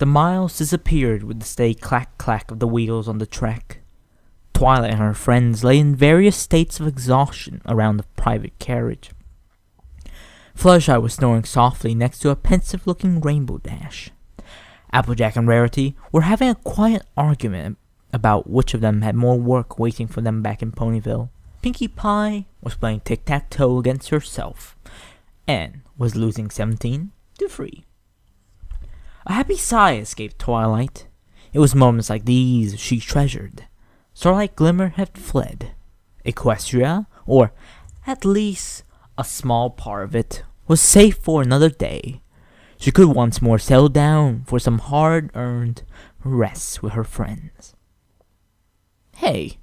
The miles disappeared with the steady clack-clack of the wheels on the track. Twilight and her friends lay in various states of exhaustion around the private carriage. Fluttershy was snoring softly next to a pensive-looking Rainbow Dash. Applejack and Rarity were having a quiet argument about which of them had more work waiting for them back in Ponyville. Pinkie Pie was playing tic-tac-toe against herself, and was losing 17-3. A happy sigh escaped Twilight. It was moments like these she treasured. Starlight Glimmer had fled. Equestria, or at least a small part of it, was safe for another day. She could once more settle down for some hard-earned rest with her friends. "Hey,"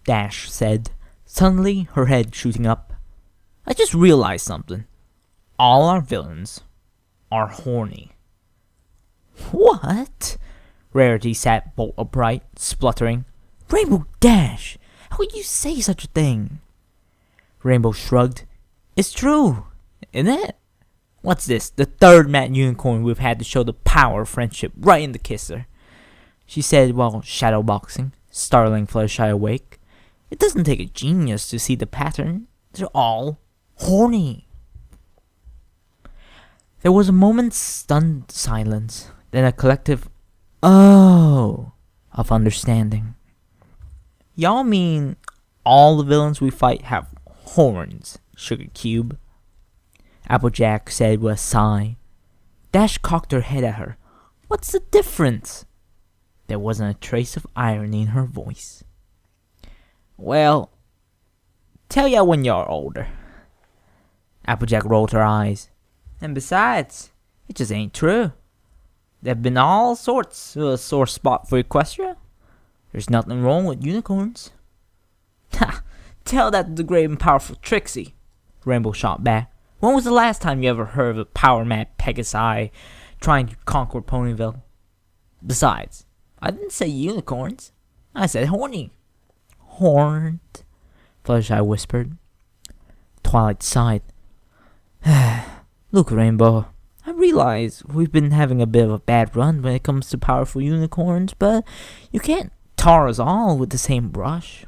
Dash said, suddenly her head shooting up. "I just realized something. All our villains are horny." "What?" Rarity sat bolt upright, spluttering. "Rainbow Dash, how could you say such a thing?" Rainbow shrugged. "It's true, isn't it? What's this, the third Mad Unicorn we've had to show the power of friendship right in the kisser," she said while shadowboxing, startling Fluttershy awake. "It doesn't take a genius to see the pattern. They're all horny." There was a moment's stunned silence, then a collective "oh" of understanding. "Y'all mean all the villains we fight have horns, Sugar Cube?" Applejack said with a sigh. Dash cocked her head at her. "What's the difference?" There wasn't a trace of irony in her voice. "Well, tell ya when you're older." Applejack rolled her eyes. "And besides, it just ain't true. There've been all sorts of a sore spot for Equestria. There's nothing wrong with unicorns." "Ha! Tell that to the great and powerful Trixie," Rainbow shot back. "When was the last time you ever heard of a power-mad Pegasi trying to conquer Ponyville? Besides, I didn't say unicorns. I said horny." "Horned," Fluttershy whispered. Twilight sighed. "Look, Rainbow, I realize we've been having a bit of a bad run when it comes to powerful unicorns, but you can't tar us all with the same brush.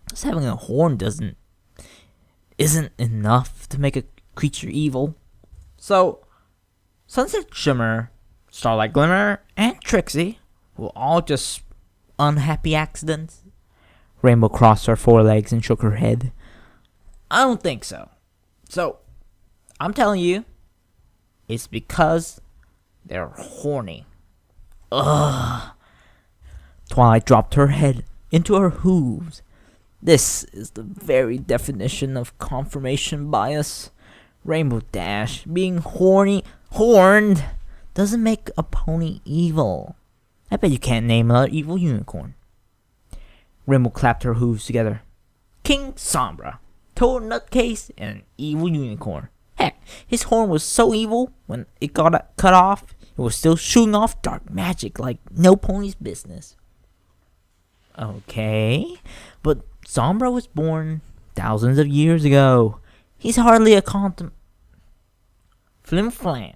Just having a horn isn't enough to make a creature evil. So, Sunset Shimmer, Starlight Glimmer, and Trixie were all just unhappy accidents." Rainbow crossed her forelegs and shook her head. "I don't think so. So, I'm telling you, it's because they're horny." Ugh. Twilight dropped her head into her hooves. This is the very definition of confirmation bias. Rainbow Dash, being horned, doesn't make a pony evil. I bet you can't name another evil unicorn. Rainbow clapped her hooves together. "King Sombra, total nutcase, and an evil unicorn. Heck, his horn was so evil, when it got cut off, it was still shooting off dark magic like no pony's business." "Okay, but Sombra was born thousands of years ago. He's hardly a Flim Flam,"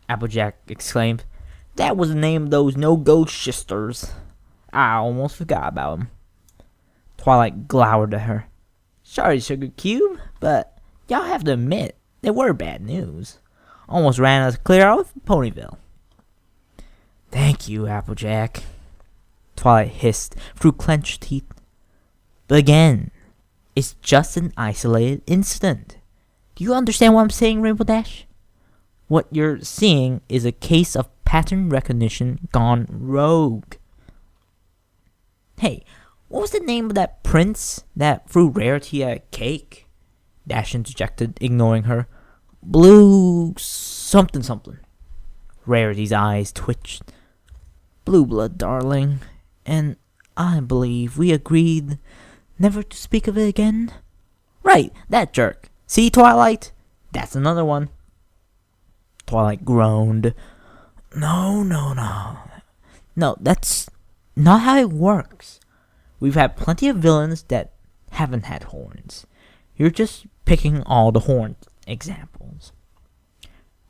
Applejack exclaimed. "That was the name of those no-go shisters. I almost forgot about him." Twilight glowered at her. "Sorry, Sugar Cube, but y'all have to admit, they were bad news. Almost ran us clear out of Ponyville." "Thank you, Applejack," Twilight hissed through clenched teeth. "But again, it's just an isolated incident. Do you understand what I'm saying, Rainbow Dash? What you're seeing is a case of pattern recognition gone rogue." "Hey, what was the name of that prince that threw Rarity a cake?" Dash interjected, ignoring her. "Blue something. Rarity's eyes twitched. "Blue blood, darling. And I believe we agreed never to speak of it again." "Right, that jerk. See, Twilight? That's another one." Twilight groaned. No, that's not how it works. We've had plenty of villains that haven't had horns. You're just picking all the horned examples."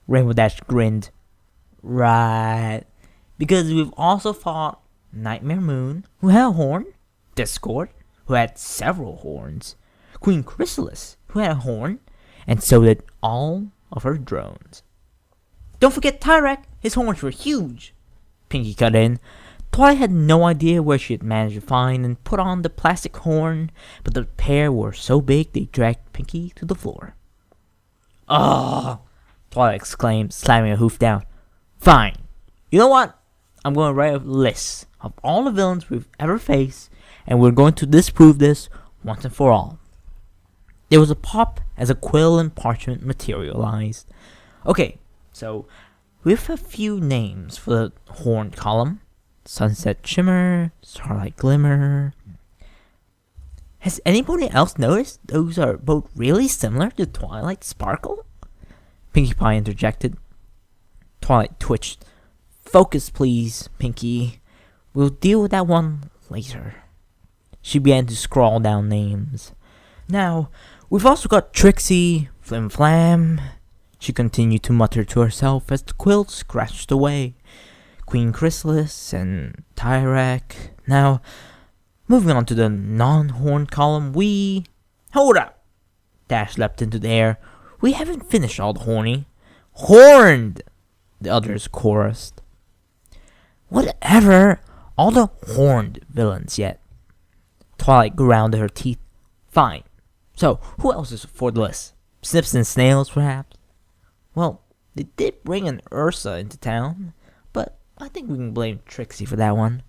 Rainbow Dash grinned. "Right. Because we've also fought Nightmare Moon, who had a horn, Discord, who had several horns, Queen Chrysalis, who had a horn, and so did all of her drones. Don't forget Tyrek, his horns were huge, Pinky cut in. Twilight had no idea where she had managed to find and put on the plastic horn, but the pair were so big they dragged Pinky to the floor. Ugh! Twilight exclaimed, slamming a hoof down. Fine. You know what? I'm going to write a list of all the villains we've ever faced, and we're going to disprove this once and for all. There was a pop as a quill and parchment materialized. Okay, so we have a few names for the horn column. Sunset Shimmer, Starlight Glimmer. Has anybody else noticed those are both really similar to Twilight Sparkle? Pinkie Pie interjected. Twilight twitched. Focus, please, Pinkie. We'll deal with that one later. She began to scrawl down names. Now, we've also got Trixie, Flim Flam. She continued to mutter to herself as the quill scratched away. Queen Chrysalis and Tyrek. Now, moving on to the non-horn column, we... Hold up! Dash leapt into the air. We haven't finished all the horny. Horned! The others chorused. Whatever! All the horned villains yet. Twilight ground her teeth. Fine. So, who else is for the list? Snips and Snails, perhaps? Well, they did bring an Ursa into town, but I think we can blame Trixie for that one.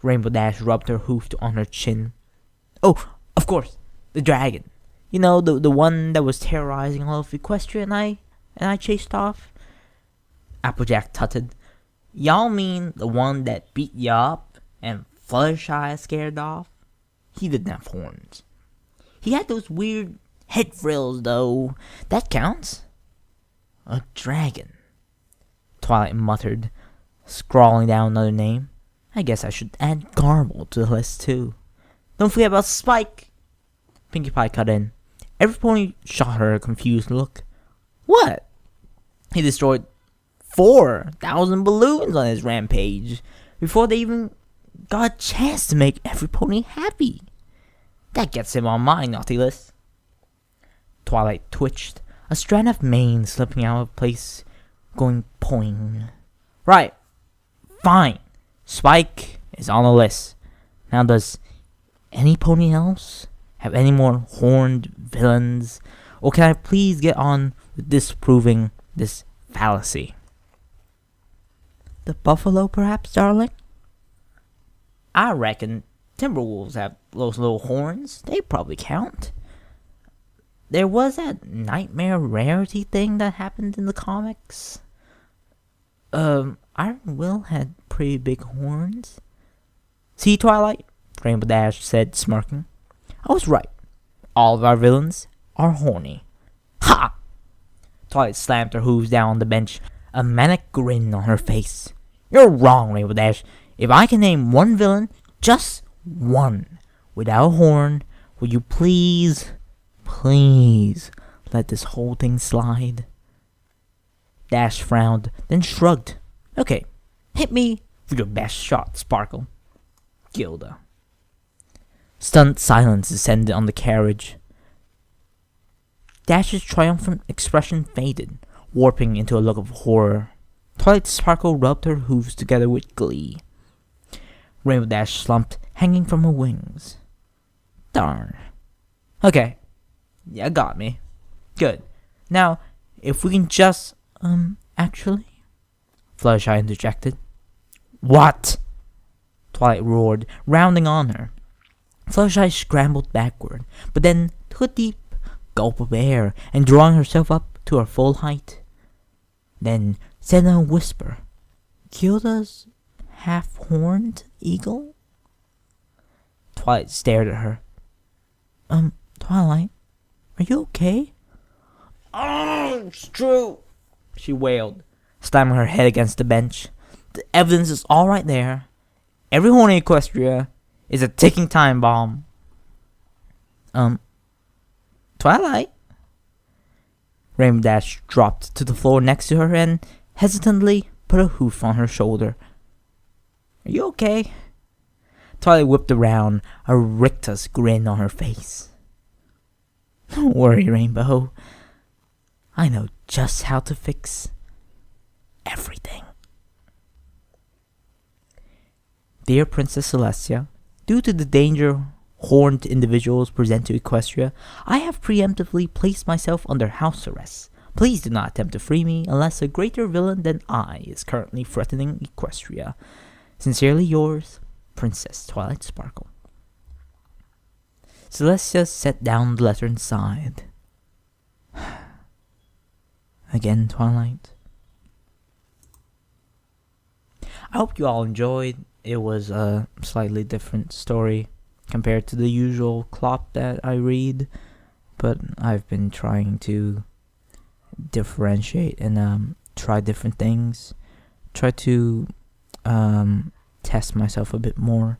Rainbow Dash rubbed her hoof on her chin. Oh, of course, the dragon. You know, the one that was terrorizing all of Equestria and I chased off? Applejack tutted. Y'all mean the one that beat ya up and Fluttershy scared off? He didn't have horns. He had those weird head frills, though. That counts. A dragon. Twilight muttered, scrawling down another name. I guess I should add Garble to the list, too. Don't forget about Spike. Pinkie Pie cut in. Every pony shot her a confused look. What? He destroyed 4,000 balloons on his rampage before they even got a chance to make every pony happy. That gets him on my naughty list. Twilight twitched, a strand of mane slipping out of place, going poing. Right. Fine. Spike is on the list. Now does any pony else have any more horned villains? Or can I please get on with disproving this fallacy? The buffalo, perhaps, darling? I reckon Timberwolves have those little horns. They probably count. There was that nightmare rarity thing that happened in the comics. Iron Will had pretty big horns. See, Twilight? Rainbow Dash said, smirking. I was right. All of our villains are horny. Ha! Twilight slammed her hooves down on the bench, a manic grin on her face. You're wrong, Rainbow Dash. If I can name one villain, just one, without a horn, will you please let this whole thing slide? Dash frowned, then shrugged. Okay, hit me for your best shot, Sparkle. Gilda. Stunned silence descended on the carriage. Dash's triumphant expression faded, warping into a look of horror. Twilight Sparkle rubbed her hooves together with glee. Rainbow Dash slumped, hanging from her wings. Darn. Okay. Yeah, got me. Good. Now, if we can just, actually... Fluttershy interjected. What? Twilight roared, rounding on her. Fluttershy scrambled backward, but then took a deep gulp of air and drawing herself up to her full height. Then said in a whisper, Gilda's half-horned eagle? Twilight stared at her. Twilight, are you okay? Oh, it's true, she wailed, slamming her head against the bench. The evidence is all right there. Every horny Equestria is a ticking time bomb. Twilight? Rainbow Dash dropped to the floor next to her and hesitantly put a hoof on her shoulder. Are you okay? Twilight whipped around, a rictus grin on her face. Don't worry, Rainbow. I know just how to fix everything. Dear Princess Celestia, due to the danger horned individuals present to Equestria, I have preemptively placed myself under house arrest. Please do not attempt to free me unless a greater villain than I is currently threatening Equestria. Sincerely yours, Princess Twilight Sparkle. Celestia set down the letter and sighed. Again, Twilight. I hope you all enjoyed. It was a slightly different story compared to the usual clop that I read, but I've been trying to differentiate and try different things. Try to test myself a bit more.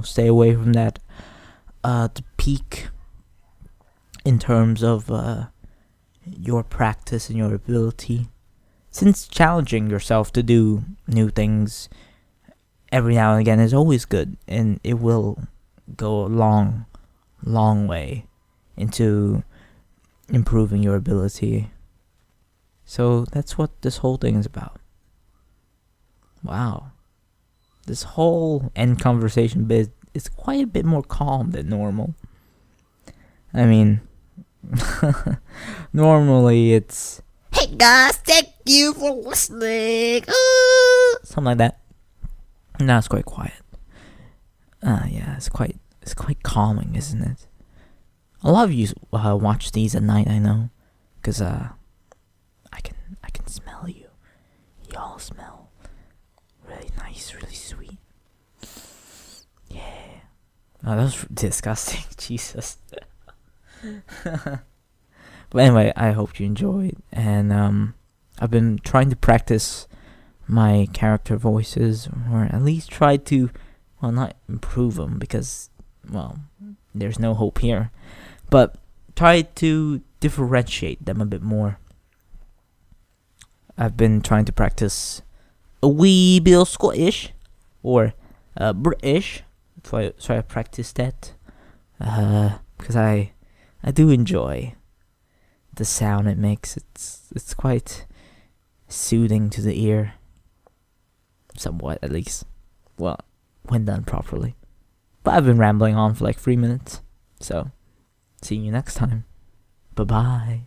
Stay away from that the peak in terms of your practice and your ability. Since challenging yourself to do new things every now and again is always good, and it will go a long, long way into improving your ability. So that's what this whole thing is about. Wow. This whole end conversation bit is quite a bit more calm than normal. I mean, normally it's, hey guys, thank you for listening. Something like that. Now it's quite quiet. Yeah, it's quite calming, isn't it? A lot of you watch these at night, I know, because I can smell you. Y'all smell really nice, really sweet. Yeah. Oh, that was disgusting. Jesus. But anyway, I hope you enjoyed, and I've been trying to practice my character voices, or at least try to, not improve them, because, there's no hope here, but try to differentiate them a bit more. I've been trying to practice a wee bit of Scottish, or British, so I practice that, because I do enjoy the sound it makes. It's quite soothing to the ear. Somewhat, at least. Well, when done properly. But I've been rambling on for like 3 minutes. So, see you next time. Bye-bye.